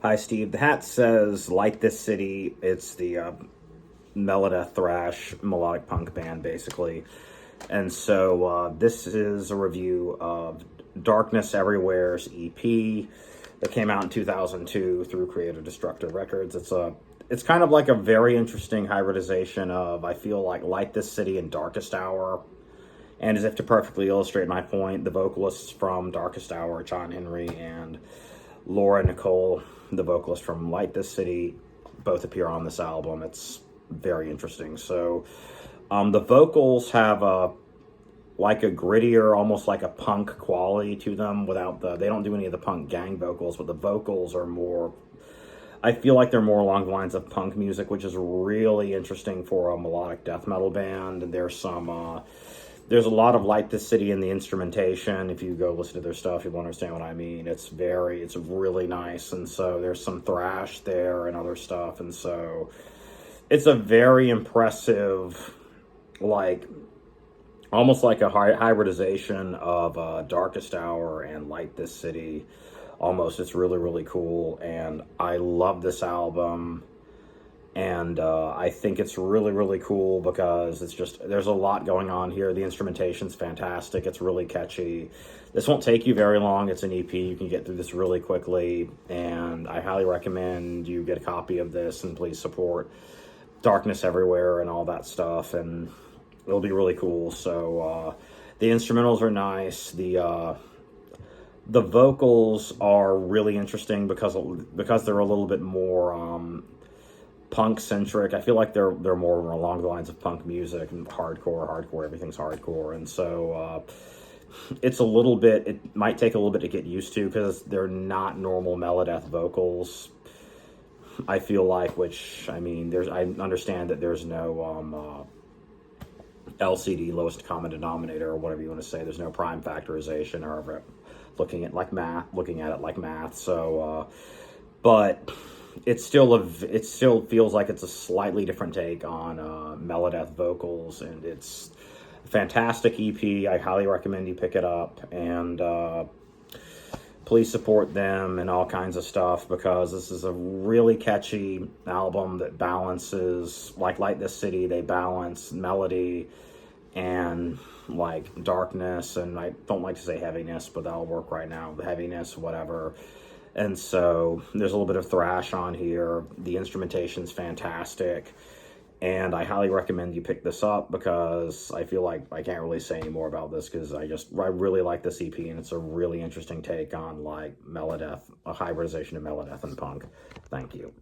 Hi, Steve. The hat says Light This City. It's the Melodeath thrash melodic punk band, basically. And so this is a review of Darkness Everywhere's EP that came out in 2002 through Creative Destructive Records. It's kind of like a very interesting hybridization of, I feel like, Light This City and Darkest Hour. And as if to perfectly illustrate my point, the vocalists from Darkest Hour, John Henry and Laura Nicole, the vocalist from Light This City, both appear on this album. It's very interesting. So the vocals have like a grittier, almost like a punk quality to them without they don't do any of the punk gang vocals, but the vocals are more, I feel like they're more along the lines of punk music, which is really interesting for a melodic death metal band. And there's a lot of Light This City in the instrumentation. If you go listen to their stuff, you'll understand what I mean. It's really nice. And so there's some thrash there and other stuff. And so it's a very impressive, like, almost like a hybridization of Darkest Hour and Light This City. Almost, it's really, really cool. And I love this album. And I think it's really, really cool because there's a lot going on here. The instrumentation's fantastic. It's really catchy. This won't take you very long. It's an EP. You can get through this really quickly. And I highly recommend you get a copy of this and please support Darkness Everywhere and all that stuff. And it'll be really cool. So the instrumentals are nice. The vocals are really interesting because they're a little bit more punk centric. I feel like they're more along the lines of punk music and hardcore, everything's hardcore. And so it might take a little bit to get used to because they're not normal Melodeath vocals, I feel like, which, I mean, I understand that there's no LCD, lowest common denominator, or whatever you want to say. There's no prime factorization or looking at it like math. So but it still feels like it's a slightly different take on Melodeath vocals, and it's a fantastic EP. I highly recommend you pick it up, and please support them and all kinds of stuff, because this is a really catchy album that balances, like Light This City, they balance melody and like darkness, and I don't like to say heaviness, but that'll work right now, heaviness, whatever. And so there's a little bit of thrash on here. The instrumentation's fantastic. And I highly recommend you pick this up, because I feel like I can't really say any more about this, because I really like this EP, and it's a really interesting take on, like, Melodeath, a hybridization of Melodeath and punk. Thank you.